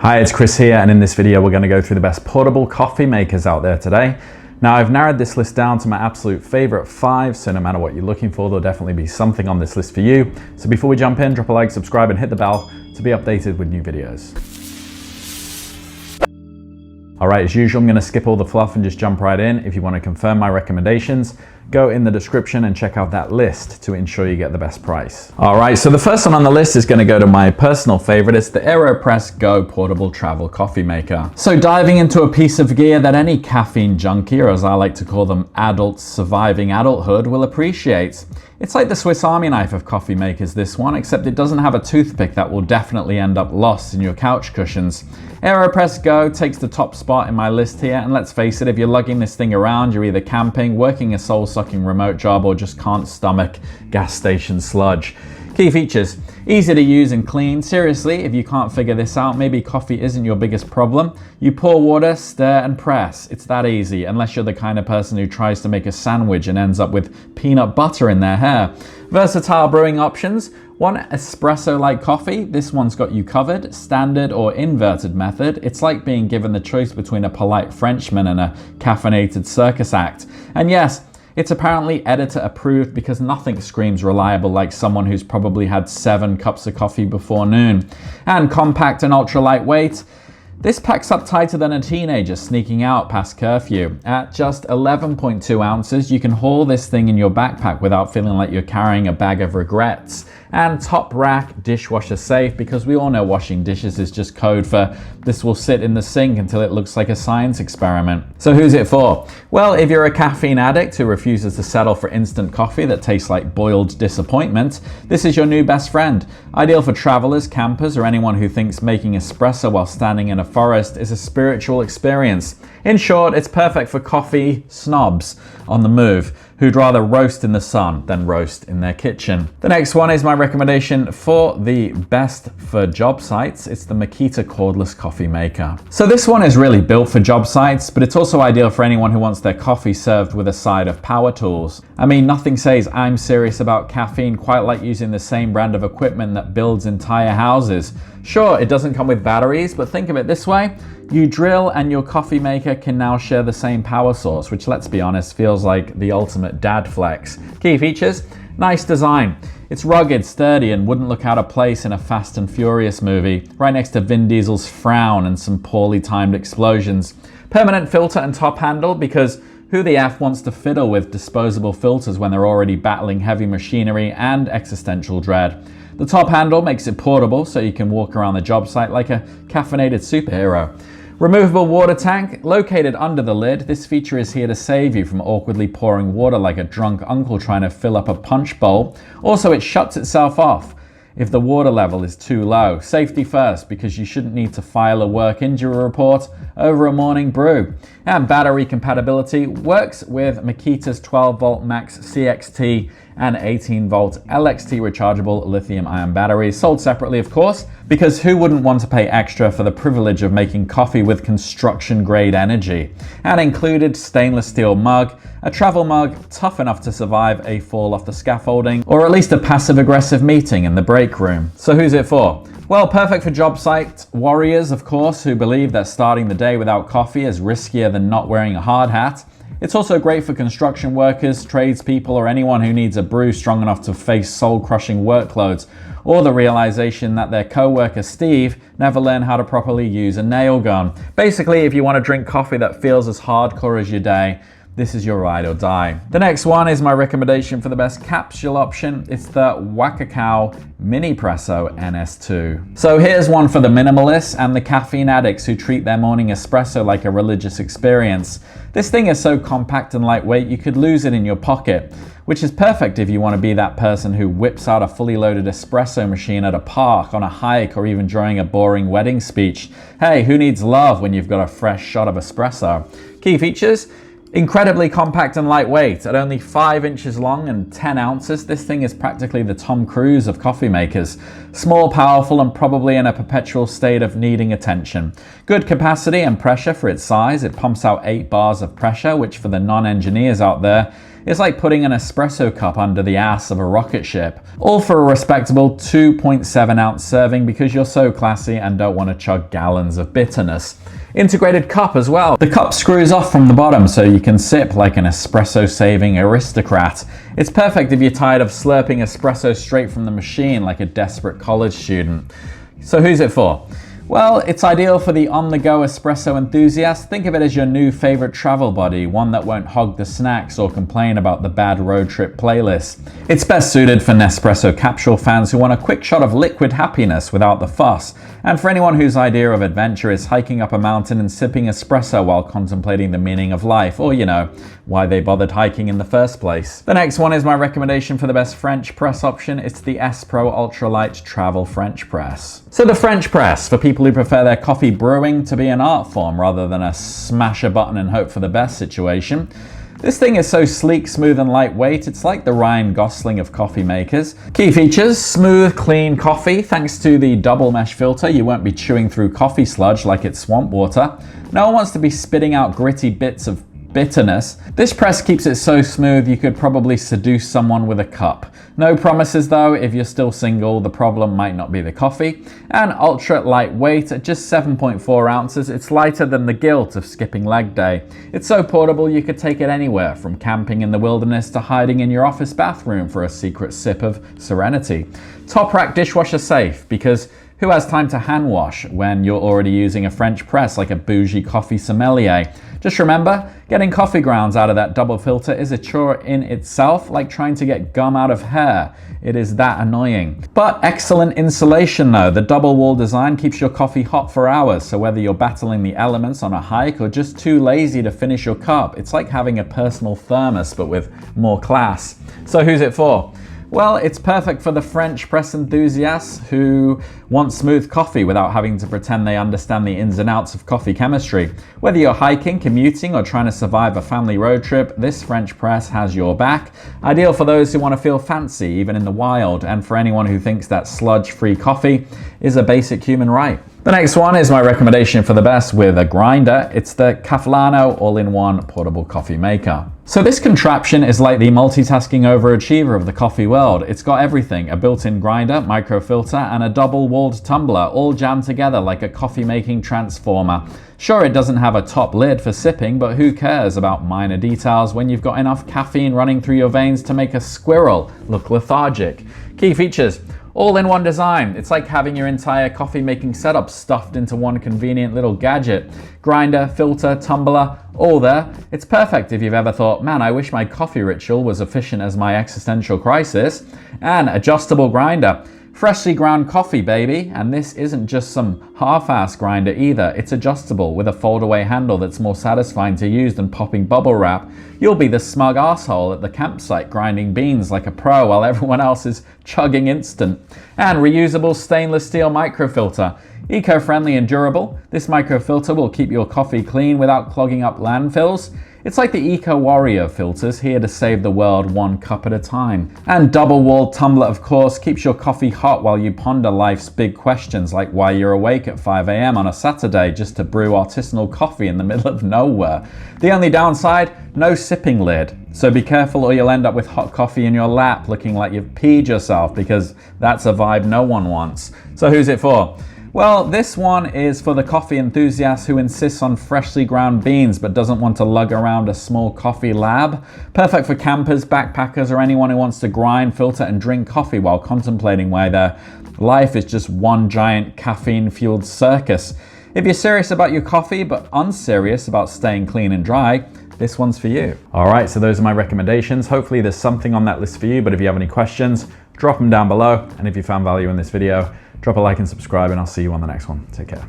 Hi, it's Chris here, and in this video we're going to go through the best portable coffee makers out there today. Now, I've narrowed this list down to my absolute favorite 5, so no matter what you're looking for, there'll definitely be something on this list for you. So before we jump in, drop a like, subscribe, and hit the bell to be updated with new videos. Alright, as usual, I'm going to skip all the fluff and just jump right in. If you want to confirm my recommendations, go in the description and check out that list to ensure you get the best price. Alright, so the first one on the list is going to go to my personal favorite. It's the Aeropress Go portable travel coffee maker. So diving into a piece of gear that any caffeine junkie, or as I like to call them, adults surviving adulthood, will appreciate. It's like the Swiss Army knife of coffee makers, this one, except it doesn't have a toothpick that will definitely end up lost in your couch cushions. Aeropress Go takes the top spot in my list here, and let's face it, if you're lugging this thing around, you're either camping, working a soul-sucking remote job, or just can't stomach gas station sludge. Key features: easy to use and clean. Seriously, if you can't figure this out, maybe coffee isn't your biggest problem. You pour water, stir, and press. It's that easy, unless you're the kind of person who tries to make a sandwich and ends up with peanut butter in their hair. Versatile brewing options. One espresso-like coffee, this one's got you covered. Standard or inverted method. It's like being given the choice between a polite Frenchman and a caffeinated circus act. And yes, it's apparently editor approved because nothing screams reliable like someone who's probably had 7 cups of coffee before noon. And compact and ultra lightweight. This packs up tighter than a teenager sneaking out past curfew. At just 11.2 ounces, you can haul this thing in your backpack without feeling like you're carrying a bag of regrets. And top rack, dishwasher safe, because we all know washing dishes is just code for this will sit in the sink until it looks like a science experiment. So who's it for? Well, if you're a caffeine addict who refuses to settle for instant coffee that tastes like boiled disappointment, this is your new best friend. Ideal for travelers, campers, or anyone who thinks making espresso while standing in a forest is a spiritual experience. In short, it's perfect for coffee snobs on the move who'd rather roast in the sun than roast in their kitchen. The next one is my recommendation for the best for job sites. It's the Makita Cordless coffee maker. So this one is really built for job sites, but it's also ideal for anyone who wants their coffee served with a side of power tools. I mean, nothing says I'm serious about caffeine quite like using the same brand of equipment that builds entire houses. Sure, it doesn't come with batteries, but think of it this way. You drill and your coffee maker can now share the same power source, which, let's be honest, feels like the ultimate dad flex. Key features: nice design. It's rugged, sturdy, and wouldn't look out of place in a Fast and Furious movie, right next to Vin Diesel's frown and some poorly timed explosions. Permanent filter and top handle, because who the F wants to fiddle with disposable filters when they're already battling heavy machinery and existential dread? The top handle makes it portable, so you can walk around the job site like a caffeinated superhero. Removable water tank located under the lid. This feature is here to save you from awkwardly pouring water like a drunk uncle trying to fill up a punch bowl. Also, it shuts itself off if the water level is too low. Safety first, because you shouldn't need to file a work injury report over a morning brew. And battery compatibility works with Makita's 12-volt max CXT and 18-volt LXT rechargeable lithium-ion batteries, sold separately, of course, because who wouldn't want to pay extra for the privilege of making coffee with construction-grade energy? And included stainless steel mug, a travel mug tough enough to survive a fall off the scaffolding, or at least a passive-aggressive meeting in the break room. So who's it for? Well, perfect for job site warriors, of course, who believe that starting the day without coffee is riskier than not wearing a hard hat. It's also great for construction workers, tradespeople, or anyone who needs a brew strong enough to face soul-crushing workloads, or the realization that their co-worker Steve never learned how to properly use a nail gun. Basically, if you want to drink coffee that feels as hardcore as your day, this is your ride or die. The next one is my recommendation for the best capsule option. It's the Wakakao Mini Presso NS2. So here's one for the minimalists and the caffeine addicts who treat their morning espresso like a religious experience. This thing is so compact and lightweight you could lose it in your pocket, which is perfect if you want to be that person who whips out a fully loaded espresso machine at a park, on a hike, or even during a boring wedding speech. Hey, who needs love when you've got a fresh shot of espresso? Key features: incredibly compact and lightweight. At only 5 inches long and 10 ounces, this thing is practically the Tom Cruise of coffee makers. Small, powerful, and probably in a perpetual state of needing attention. Good capacity and pressure for its size. It pumps out 8 bars of pressure, which for the non-engineers out there It's like putting an espresso cup under the ass of a rocket ship. All for a respectable 2.7 ounce serving because you're so classy and don't want to chug gallons of bitterness. Integrated cup as well. The cup screws off from the bottom so you can sip like an espresso-saving aristocrat. It's perfect if you're tired of slurping espresso straight from the machine like a desperate college student. So who's it for? Well, it's ideal for the on-the-go espresso enthusiast. Think of it as your new favorite travel buddy, one that won't hog the snacks or complain about the bad road trip playlist. It's best suited for Nespresso capsule fans who want a quick shot of liquid happiness without the fuss, and for anyone whose idea of adventure is hiking up a mountain and sipping espresso while contemplating the meaning of life, or, you know, why they bothered hiking in the first place. The next one is my recommendation for the best French press option. It's the SRO Ultralight Travel French Press. So the French press, for people who prefer their coffee brewing to be an art form rather than a smash a button and hope for the best situation. This thing is so sleek, smooth and lightweight, it's like the Ryan Gosling of coffee makers. Key features: smooth, clean coffee. Thanks to the double mesh filter, you won't be chewing through coffee sludge like it's swamp water. No one wants to be spitting out gritty bits of bitterness. This press keeps it so smooth you could probably seduce someone with a cup. No promises though. If you're still single, the problem might not be the coffee. And ultra lightweight at just 7.4 ounces, it's lighter than the guilt of skipping leg day. It's so portable you could take it anywhere, from camping in the wilderness to hiding in your office bathroom for a secret sip of serenity. Top rack dishwasher safe, because who has time to hand wash when you're already using a French press like a bougie coffee sommelier? Just remember, getting coffee grounds out of that double filter is a chore in itself, like trying to get gum out of hair. It is that annoying. But excellent insulation though. The double wall design keeps your coffee hot for hours, so whether you're battling the elements on a hike or just too lazy to finish your cup, it's like having a personal thermos but with more class. So who's it for? Well, it's perfect for the French press enthusiasts who want smooth coffee without having to pretend they understand the ins and outs of coffee chemistry. Whether you're hiking, commuting, or trying to survive a family road trip, this French press has your back. Ideal for those who want to feel fancy, even in the wild, and for anyone who thinks that sludge-free coffee is a basic human right. The next one is my recommendation for the best with a grinder. It's the Caflano AllinOne portable coffee maker. So this contraption is like the multitasking overachiever of the coffee world. It's got everything: a built-in grinder, microfilter, and a double-walled tumbler, all jammed together like a coffee-making transformer. Sure, it doesn't have a top lid for sipping, but who cares about minor details when you've got enough caffeine running through your veins to make a squirrel look lethargic. Key features: all-in-one design. It's like having your entire coffee-making setup stuffed into one convenient little gadget. Grinder, filter, tumbler, all there. It's perfect if you've ever thought, man, I wish my coffee ritual was efficient as my existential crisis. And adjustable grinder. Freshly ground coffee, baby. And this isn't just some half-ass grinder either. It's adjustable with a fold-away handle that's more satisfying to use than popping bubble wrap. You'll be the smug arsehole at the campsite grinding beans like a pro while everyone else is chugging instant. And reusable stainless steel microfilter. Eco-friendly and durable, this microfilter will keep your coffee clean without clogging up landfills. It's like the Eco Warrior filters, here to save the world one cup at a time. And double-walled tumbler, of course, keeps your coffee hot while you ponder life's big questions, like why you're awake at 5 a.m. on a Saturday just to brew artisanal coffee in the middle of nowhere. The only downside, no sipping lid. So be careful or you'll end up with hot coffee in your lap looking like you've peed yourself, because that's a vibe no one wants. So who's it for? Well, this one is for the coffee enthusiast who insists on freshly ground beans but doesn't want to lug around a small coffee lab. Perfect for campers, backpackers, or anyone who wants to grind, filter, and drink coffee while contemplating why their life is just one giant caffeine-fueled circus. If you're serious about your coffee but unserious about staying clean and dry, this one's for you. All right, so those are my recommendations. Hopefully there's something on that list for you, but if you have any questions, drop them down below. And if you found value in this video, drop a like and subscribe, and I'll see you on the next one. Take care.